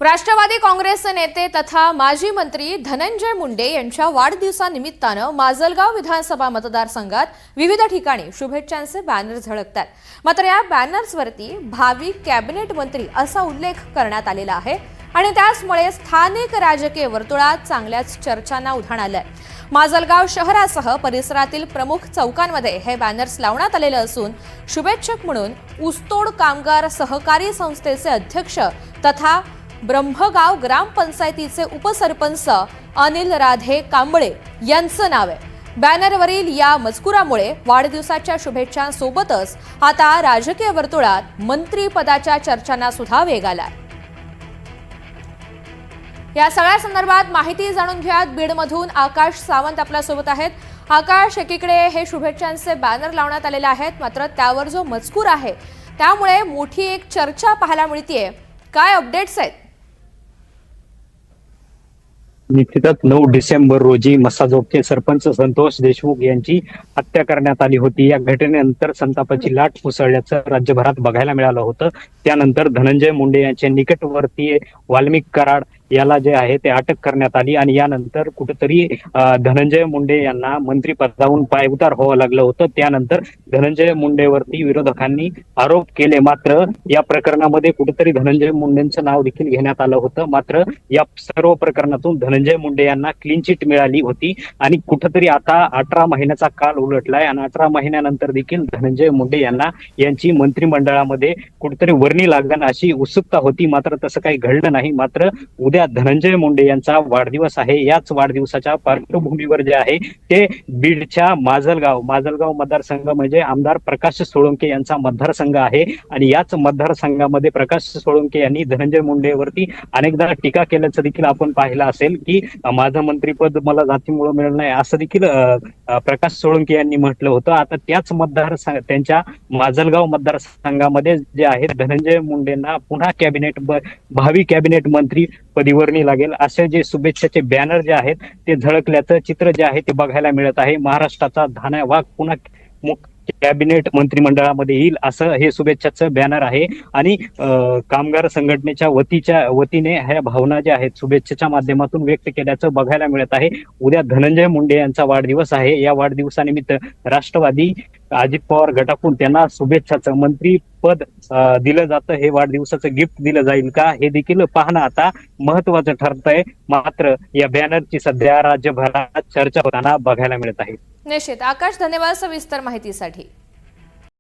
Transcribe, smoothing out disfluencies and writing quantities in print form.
राष्ट्रवादी काँग्रेसचे नेते तथा माजी मंत्री धनंजय मुंडे यांच्या वाढदिवसानिमित्तानं माजलगाव विधानसभा मतदारसंघात विविध ठिकाणी शुभेच्छांचे बॅनर झळकतात। मात्र या बॅनर्सवरती भावी कॅबिनेट मंत्री असा उल्लेख करण्यात आलेला आहे आणि त्यामुळे स्थानिक राजकीय वर्तुळात चांगल्याच चर्चांना उधाण आलंय। माजलगाव शहरासह परिसरातील प्रमुख चौकांमध्ये हे बॅनर्स लावण्यात आलेले असून शुभेच्छक म्हणून ऊसतोड कामगार सहकारी संस्थेचे अध्यक्ष तथा ब्रह्मगाव ग्रामपंचायतीचे उपसरपंच अनिल राधे कांबळे यांचं नाव आहे। बॅनरवरील या मजकुरामुळे वाढदिवसाच्या शुभेच्छांसोबतच आता राजकीय वर्तुळात मंत्रीपदाच्या चर्चांना सुद्धा वेग आलाय। या सगळ्या संदर्भात माहिती जाणून घ्यात बीडमधून आकाश सावंत आपल्या सोबत आहेत। आकाश, एकीकडे हे शुभेच्छांचे बॅनर लावण्यात आलेले आहेत, मात्र त्यावर जो मजकूर आहे त्यामुळे मोठी एक चर्चा पाहायला मिळतेय। काय अपडेट्स आहेत? निश्चितच 9 डिसेंबर रोजी मसाजोगचे सरपंच संतोष देशमुख यांची हत्या करण्यात आली होती। या घटनेनंतर संतापाची लाट उसळल्याचं राज्यभरात बघायला मिळालं होतं। त्यानंतर धनंजय मुंडे यांच्या निकटवर्तीय वाल्मिक कराड याला जे आहे ते अटक करण्यात आली आणि यानंतर कुठेतरी धनंजय मुंडे यांना मंत्रिपदावरून पायउतार व्हावं लागलं होतं। त्यानंतर धनंजय मुंडेवरती विरोधकांनी आरोप केले, मात्र या प्रकरणामध्ये कुठेतरी धनंजय मुंडेंचं नाव देखील घेण्यात आलं होतं। मात्र या सर्व प्रकरणातून धनंजय मुंडे यांना क्लीन चिट मिळाली होती आणि कुठेतरी आता 18 महिन्याचा काल उलटलाय आणि 18 महिन्यानंतर देखील धनंजय मुंडे यांना यांची मंत्रिमंडळामध्ये कुठेतरी वर्णी लागण अशी उत्सुकता होती, मात्र तसं काही घडलं नाही। मात्र उद्या धनंजय मुंडे यांचा वाढदिवस आहे। याच वाढदिवसाच्या पार्श्वभूमीवर जे आहे ते बीडच्या माजलगाव मतदारसंघ म्हणजे आमदार प्रकाश सोळंके यांचा मतदारसंघ आहे आणि याच मतदारसंघामध्ये प्रकाश सोळंके यांनी धनंजय मुंडेवरती अनेकदा टीका केल्याचं देखील आपण पाहिलं असेल की माझं मंत्रिपद मला जातीमुळे मिळालं नाही असं देखील प्रकाश सोळंके यांनी म्हटलं होतं। आता त्याच मतदारसंघ त्यांच्या माजलगाव मतदारसंघामध्ये जे आहे धनंजय मुंडेंना पुन्हा भावी कॅबिनेट मंत्री पदीवर्णी लागेल असे जे शुभेच्छाचे बॅनर जे आहेत ते झळकल्याचं चित्र जे आहे ते बघायला मिळत आहे। महाराष्ट्राचा धाना वाघ पुन्हा कॅबिनेट मंत्रिमंडळामध्ये येईल असं हे शुभेच्छाचं बॅनर आहे आणि कामगार संघटनेच्या वतीने ह्या भावना ज्या आहेत शुभेच्छेच्या माध्यमातून व्यक्त केल्याचं बघायला मिळत आहे। उद्या धनंजय मुंडे यांचा वाढदिवस आहे। या वाढदिवसानिमित्त राष्ट्रवादी अजित पवार गटाकडून त्यांना शुभेच्छाचं मंत्रीपद दिलं जातं। हे वाढदिवसाचं गिफ्ट दिलं जाईल का हे देखील पाहणं आता महत्वाचं ठरतंय। मात्र या बॅनरची सध्या राज्यभरात चर्चा होताना बघायला मिळत आहे। निश्चित आकाश, धन्यवाद सविस्तर माहितीसाठी।